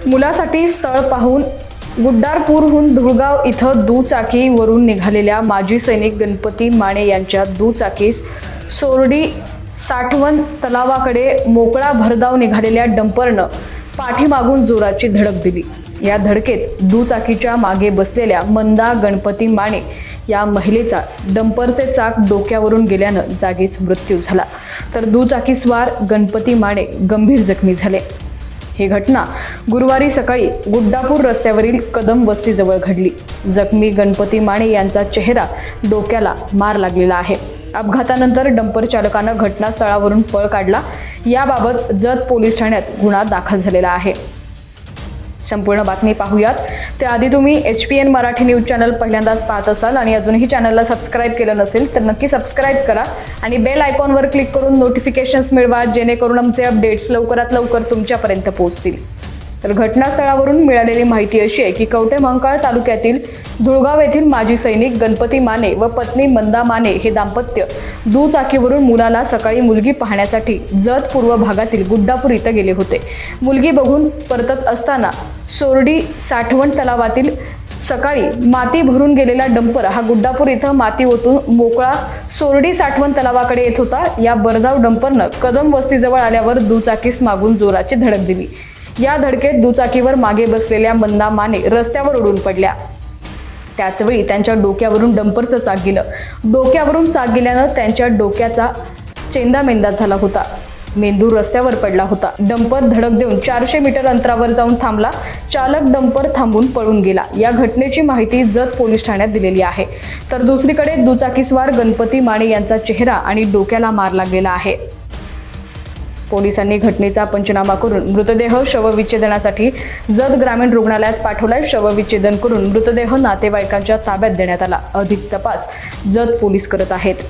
मुलासाठी स्थळ पाहून गुड्डारपूरहून धुळगाव इथं दुचाकीवरून निघालेल्या माजी सैनिक गणपती माने यांच्या दुचाकीस सोरडी साठवण तलावाकडे मोकळा भरधाव निघालेल्या डंपरनं पाठीमागून जोराची धडक दिली। या धडकेत दुचाकीच्या मागे बसलेल्या मंदा गणपती माने या महिलेचा डंपरचे चाक डोक्यावरून गेल्यानं जागीच मृत्यू झाला, तर दुचाकीस्वार गणपती माने गंभीर जखमी झाले। ही घटना गुरुवारी सकाळी गुड्डापूर रस्त्यावरील कदम वस्तीजवळ घडली। जखमी गणपती माने यांचा चेहरा, डोक्याला मार लागलेला आहे। अपघातानंतर डंपर चालकानं घटनास्थळावरून पळ काढला। याबाबत जत पोलीस ठाण्यात गुन्हा दाखल झालेला आहे। संपूर्ण बातमी पाहूयात त्याआधी तुम्ही HPN मराठी न्यूज चॅनल पहिल्यांदाच पाहत असाल आणि अजूनही चॅनलला सबस्क्राइब केलं नसेल तर नक्की सबस्क्राइब करा आणि बेल आयकॉनवर क्लिक करून नोटिफिकेशन्स मिळवा, जेणेकरून आमचे अपडेट्स लवकरात लवकर तुमच्यापर्यंत पोहोचतील। तर घटनास्थळावरून मिळालेली माहिती अशी आहे की कवठेमहांकाळ तालुक्यातील धुळगाव येथील माजी सैनिक गणपती माने व पत्नी मंदा माने हे दाम्पत्य दुचाकीवरून मुलाला सकाळी मुलगी पाहण्यासाठी जत पूर्व भागातील गुड्डापूर इथं गेले होते। मुलगी बघून परतत असताना सोरडी साठवण तलावातील सकाळी माती भरून गेलेला डंपर हा गुड्डापूर इथं माती ओतून मोकळा सोरडी साठवण तलावाकडे येत होता। या भरधाव डंपरनं कदम वस्तीजवळ आल्यावर दुचाकीस मागून जोराची धडक दिली। या धडकेत दुचाकीवर मागे बसलेल्या मंदा माने रस्त्यावर उडून पडल्या। त्याचवेळी त्यांच्या डोक्यावरून डंपरचं चाक गेलं। डोक्यावरून चाक गेल्यानं त्यांच्या डोक्याचा चेंदामेंदा झाला होता। मेंदू रस्त्यावर पडला होता। डंपर धडक देऊन 400 मीटर अंतरावर जाऊन थांबला। चालक डंपर थांबून पळून गेला। या घटनेची माहिती जत पोलीस ठाण्यात दिलेली आहे। तर दुसरीकडे दुचाकीस्वार गणपती माने यांचा चेहरा आणि डोक्याला मार लागलेला आहे। पोलिसांनी घटनेचा पंचनामा करून मृतदेह शवविच्छेदनासाठी जत ग्रामीण रुग्णालयात पाठवलाय। शवविच्छेदन करून मृतदेह नातेवाईकांच्या ताब्यात देण्यात आला। अधिक तपास जत पोलीस करत आहेत।